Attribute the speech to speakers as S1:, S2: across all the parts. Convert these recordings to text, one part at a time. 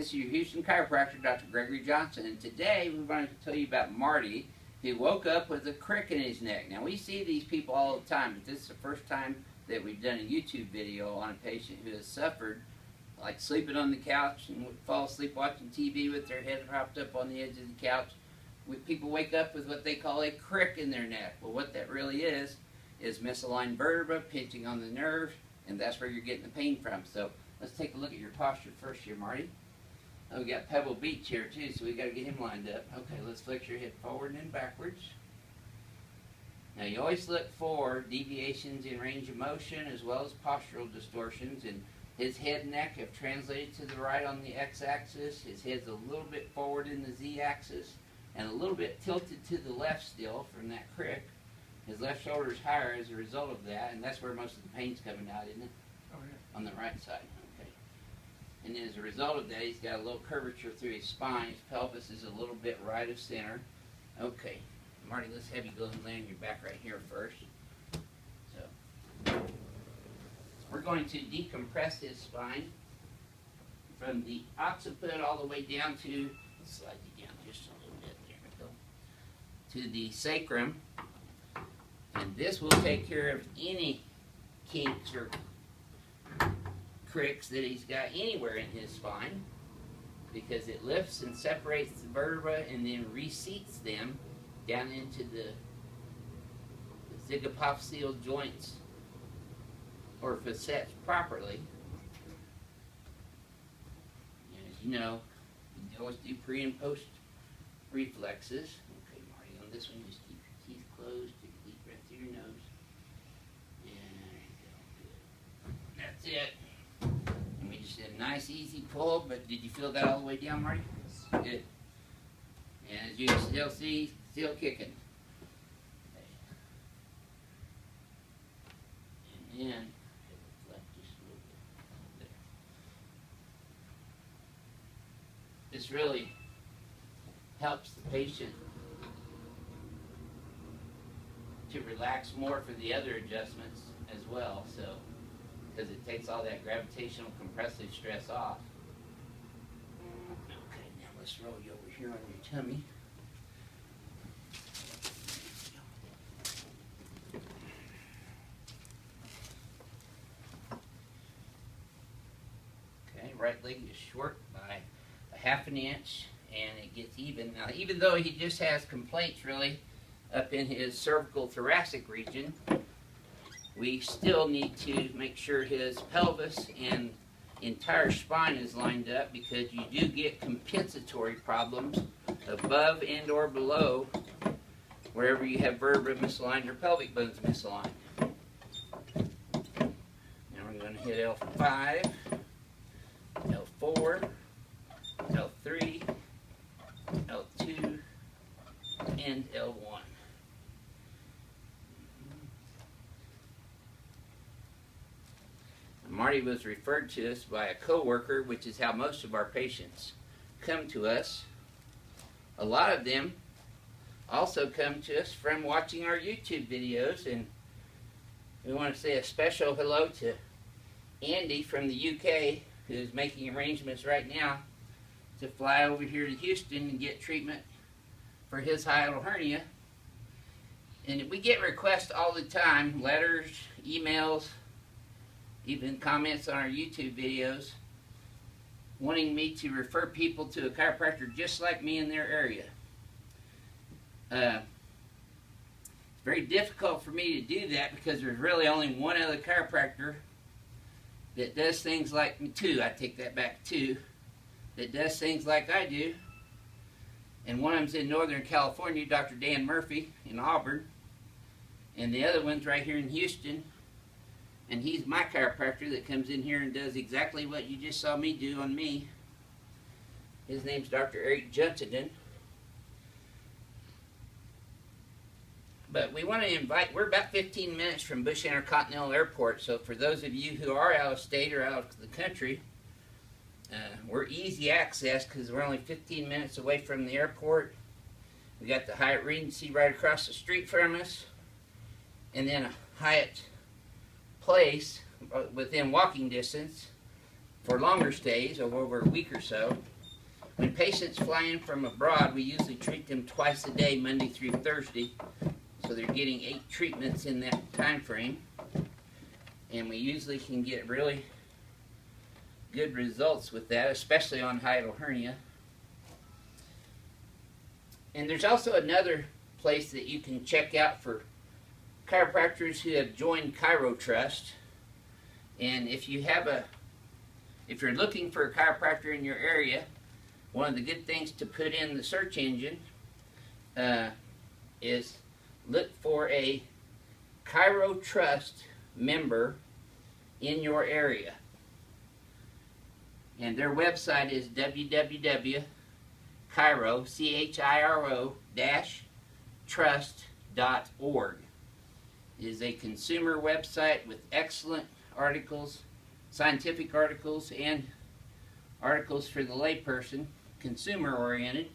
S1: This is your Houston chiropractor, Dr. Gregory Johnson, and today we're going to tell you about Marty, who woke up with a crick in his neck. Now, we see these people all the time, but this is the first time that we've done a YouTube video on a patient who has suffered, like sleeping on the couch and would fall asleep watching TV with their head propped up on the edge of the couch. People wake up with what they call a crick in their neck. Well, what that really is misaligned vertebra pinching on the nerve, and that's where you're getting the pain from. So let's take a look at your posture first here, Marty. Oh, we got Pebble Beach here too, so we got to get him lined up. Okay, let's flex your head forward and then backwards. Now you always look for deviations in range of motion as well as postural distortions, and his head and neck have translated to the right on the x-axis. His head's a little bit forward in the z-axis and a little bit tilted to the left still from that crick. His left shoulder is higher as a result of that, and that's where most of the pain's coming out, isn't it?
S2: Oh, yeah.
S1: On the right side. Okay. And as a result of that, he's got a little curvature through his spine. His pelvis is a little bit right of center. Okay. Marty, let's have you go and lay on your back right here first. So, we're going to decompress his spine from the occiput all the way down to, let's slide you down just a little bit, there we go, to the sacrum. And this will take care of any kinks or cricks that he's got anywhere in his spine, because it lifts and separates the vertebra and then reseats them down into the zygapophyseal joints or facets properly. And as you know, you always do pre and post reflexes. Okay, Marty, on this one, just keep your teeth closed, take a deep breath through your nose. And there you go. Good. That's it. And we just did a nice easy pull, but did you feel that all the way down, Marty? Good. And as you can still see, still kicking. Okay. And then this really helps the patient to relax more for the other adjustments as well, so because it takes all that gravitational compressive stress off. Okay, now let's roll you over here on your tummy. Okay, right leg is short by ½ an inch, and it gets even. Now, even though he just has complaints really up in his cervical thoracic region, we still need to make sure his pelvis and entire spine is lined up, because you do get compensatory problems above and or below wherever you have vertebra misaligned or pelvic bones misaligned. Now we're going to hit L5, L4, L3, L2, and L1. Marty was referred to us by a coworker, which is how most of our patients come to us. A lot of them also come to us from watching our YouTube videos, and we want to say a special hello to Andy from the UK, who's making arrangements right now to fly over here to Houston and get treatment for his hiatal hernia. And we get requests all the time, letters, emails, even comments on our YouTube videos, wanting me to refer people to a chiropractor just like me in their area. It's very difficult for me to do that, because there's really only one other chiropractor that does things like me, two, I take that back, two, that does things like I do. And one of them's in Northern California, Dr. Dan Murphy in Auburn, and the other one's right here in Houston. And he's my chiropractor that comes in here and does exactly what you just saw me do on me. His name's Dr. Eric Juntenden. But we want to invite, we're about 15 minutes from Bush Intercontinental Airport, so for those of you who are out of state or out of the country, we're easy access because we're only 15 minutes away from the airport. We got the Hyatt Regency right across the street from us, and then a Hyatt Place within walking distance for longer stays of over a week or so. When patients fly in from abroad, we usually treat them twice a day, Monday through Thursday. So they're getting 8 treatments in that time frame. And we usually can get really good results with that, especially on hiatal hernia. And there's also another place that you can check out for chiropractors who have joined ChiroTrust. And if you're looking for a chiropractor in your area, one of the good things to put in the search engine is look for a ChiroTrust member in your area. And their website is www.chiro-trust.org. It is a consumer website with excellent articles, scientific articles, and articles for the layperson, consumer oriented.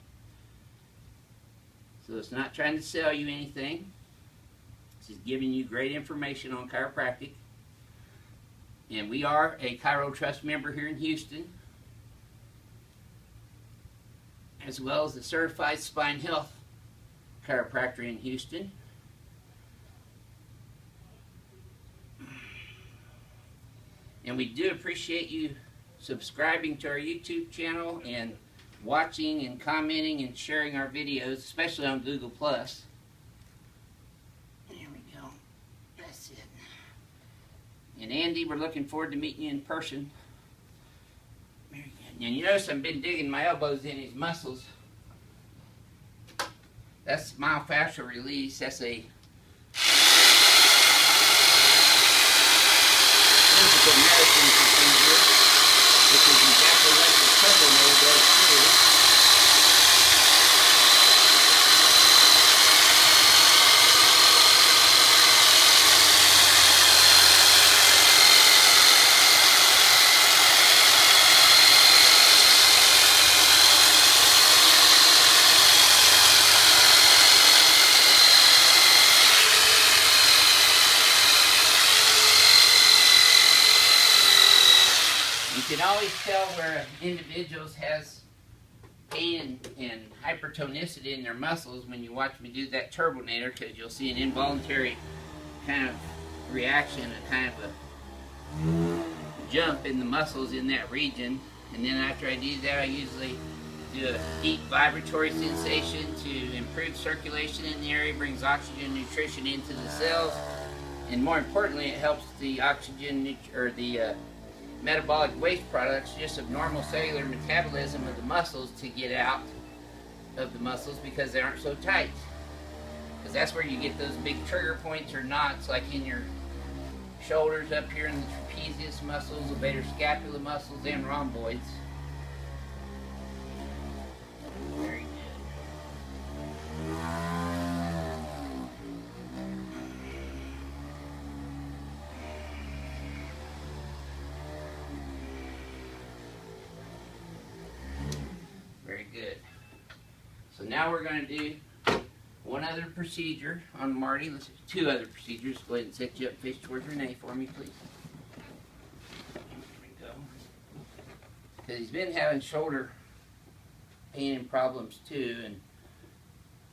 S1: So it's not trying to sell you anything. It's just giving you great information on chiropractic. And we are a ChiroTrust member here in Houston, as well as the Certified Spine Health Chiropractor in Houston. And we do appreciate you subscribing to our YouTube channel and watching and commenting and sharing our videos, especially on Google+. There we go. That's it. And Andy, we're looking forward to meeting you in person. Very good. And you notice I've been digging my elbows in his muscles. That's myofascial release. That's a physical medicine procedure, which is exactly like the turbo mode does too. You can always tell where an individual has pain and hypertonicity in their muscles when you watch me do that turbinator, because you'll see an involuntary kind of reaction, a kind of a jump in the muscles in that region. And then after I do that, I usually do a deep vibratory sensation to improve circulation in the area, brings oxygen and nutrition into the cells, and more importantly, it helps the oxygen or the metabolic waste products just of normal cellular metabolism of the muscles to get out of the muscles because they aren't so tight. Because that's where you get those big trigger points or knots, like in your shoulders up here in the trapezius muscles, the levator scapula muscles, and rhomboids. Very good. Very good. So now we're going to do one other procedure on Marty. Let's do 2 other procedures. Go ahead and set you up face towards Renee for me, please. There we go. Because he's been having shoulder pain and problems too, and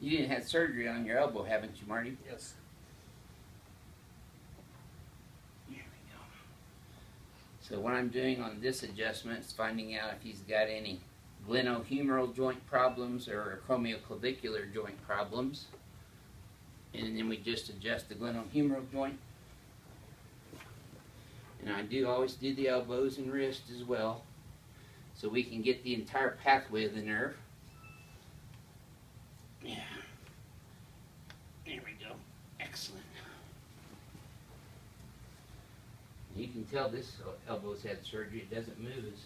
S1: you didn't have surgery on your elbow, haven't you, Marty?
S2: Yes.
S1: There we go. So what I'm doing on this adjustment is finding out if he's got any glenohumeral joint problems or acromioclavicular joint problems. And then we just adjust the glenohumeral joint. And I do always do the elbows and wrists as well, so we can get the entire pathway of the nerve. Yeah. There we go. Excellent. You can tell this elbow's had surgery. It doesn't move as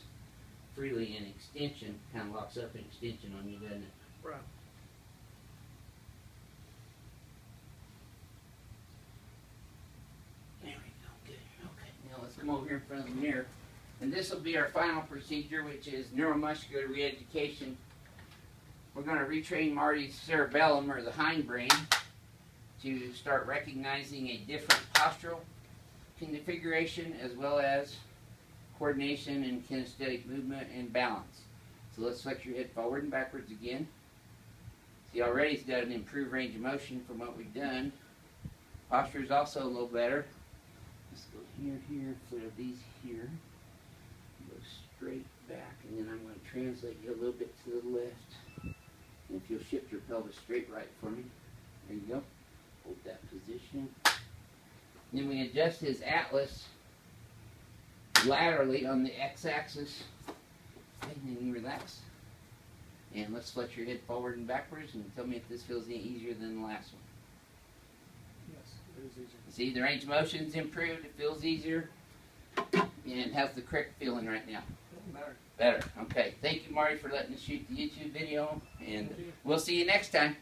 S1: freely in extension. Kind of locks up in extension on you, doesn't it?
S2: Right.
S1: There we go. Good. Okay. Now let's come over here in front of the mirror. And this will be our final procedure, which is neuromuscular reeducation. We're going to retrain Marty's cerebellum, or the hindbrain, to start recognizing a different postural configuration, as well as coordination and kinesthetic movement and balance. So let's flex your head forward and backwards again. See, already it's got an improved range of motion from what we've done. Posture is also a little better. Let's go here, foot of these here. Go straight back, and then I'm going to translate you a little bit to the left. And if you'll shift your pelvis straight right for me. There you go. Hold that position. Then we adjust his atlas laterally on the x-axis. And then you relax. And let's flex your head forward and backwards and tell me if this feels any easier than the last one.
S2: Yes, it is easier.
S1: See, the range of motion's improved. It feels easier. And how's the Crick feeling right now?
S2: Better.
S1: Better. Okay. Thank you, Marty, for letting us shoot the YouTube video. And we'll see you next time.